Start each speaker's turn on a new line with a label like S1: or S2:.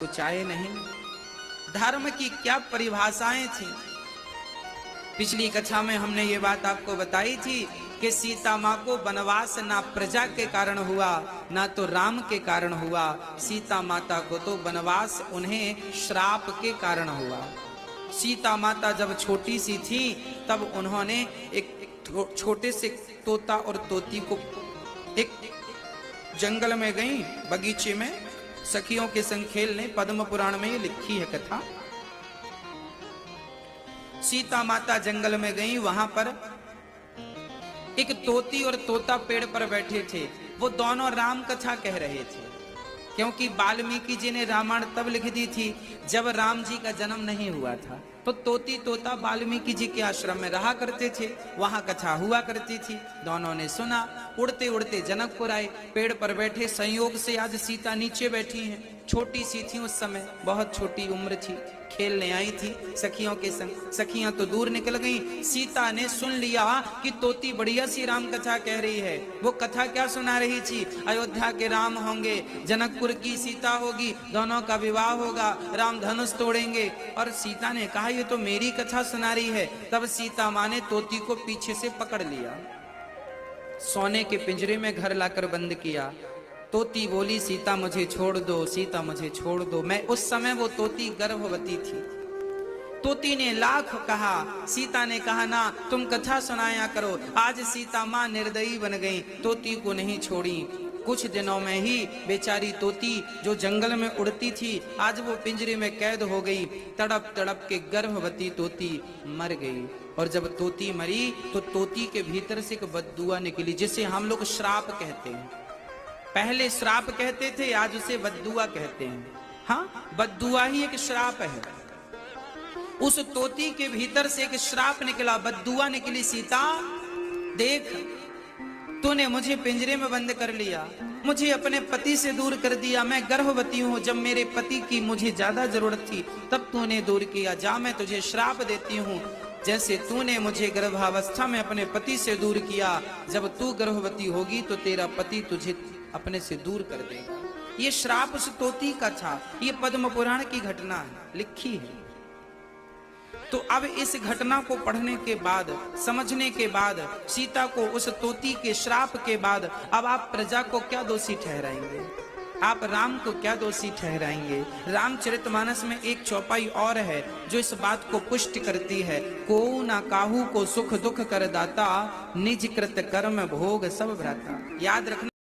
S1: चाहे नहीं। धर्म की क्या परिभाषाएं थी। पिछली कक्षा में हमने ये बात आपको बताई थी कि सीता माँ को वनवास ना प्रजा के कारण हुआ ना तो राम के कारण हुआ। सीता माता को तो वनवास उन्हें श्राप के कारण हुआ। सीता माता जब छोटी सी थी तब उन्होंने एक छोटे से तोता और तोती को एक जंगल में गई, बगीचे में सखियों के संग खेलने। पद्म पुराण में ये लिखी है कथा। सीता माता जंगल में गई, वहां पर एक तोती और तोता पेड़ पर बैठे थे। वो दोनों राम कथा कह रहे थे, क्योंकि वाल्मीकि जी ने रामायण तब लिख दी थी जब राम जी का जन्म नहीं हुआ था। तो तोती तोता वाल्मीकि जी के आश्रम में रहा करते थे, वहां कथा हुआ करती थी। दोनों ने सुना। उड़ते उड़ते जनकपुर आए, पेड़ पर बैठे। संयोग से आज सीता नीचे बैठी हैं। छोटी सी थी उस समय, बहुत छोटी उम्र थी। खेलने आई थी सखियों के संग। सखियां तो दूर निकल गईं। सीता ने सुन लिया कि तोती बढ़िया सी राम कथा कह रही है। वो कथा क्या सुना रही थी? अयोध्या के राम होंगे, जनकपुर की सीता होगी, दोनों का विवाह होगा, राम धनुष तोड़ेंगे। और सीता ने कहा ये तो मेरी कथा सुना रही है। तब सीता माँ ने तोती को पीछे से पकड़ लिया, सोने के पिंजरे में घर लाकर बंद किया। तोती बोली सीता मुझे छोड़ दो, सीता मुझे छोड़ दो। मैं उस समय वो तोती गर्भवती थी। तोती ने लाख कहा, सीता ने कहा ना तुम कथा सुनाया करो। आज सीता माँ निर्दयी बन गई, तोती को नहीं छोड़ी। कुछ दिनों में ही बेचारी तोती जो जंगल में उड़ती थी, आज वो पिंजरे में कैद हो गई। तड़प तड़प के गर्भवती तोती मर गई। और जब तोती मरी तो तोती के भीतर से एक बद्दुआ निकली, जिसे हम लोग श्राप कहते हैं। पहले श्राप कहते थे, आज उसे बद्दुआ कहते हैं। हाँ, बद्दुआ ही एक श्राप है। उस तोती के भीतर से एक श्राप निकला, बद्दुआ निकली। सीता देख, तूने मुझे पिंजरे में बंद कर लिया, मुझे अपने पति से दूर कर दिया। मैं गर्भवती हूँ, जब मेरे पति की मुझे ज्यादा जरूरत थी तब तूने दूर किया। जा, मैं तुझे श्राप देती हूँ, जैसे तूने मुझे गर्भावस्था में अपने पति से दूर किया, जब तू गर्भवती होगी तो तेरा पति तुझे अपने से दूर कर देगा। ये श्राप उस तोती का था। ये पद्म पुराण की घटना है, लिखी है। तो अब इस घटना को पढ़ने के बाद, समझने के बाद, सीता को उस तोती के श्राप के बाद अब आप प्रजा को क्या दोषी ठहराएंगे? आप राम को क्या दोषी ठहराएंगे? रामचरितमानस में एक चौपाई और है जो इस बात को पुष्टि करती है। को ना काहू को सुख दुख कर दाता, निज कृत कर्म भोग सब भ्राता। याद रखना।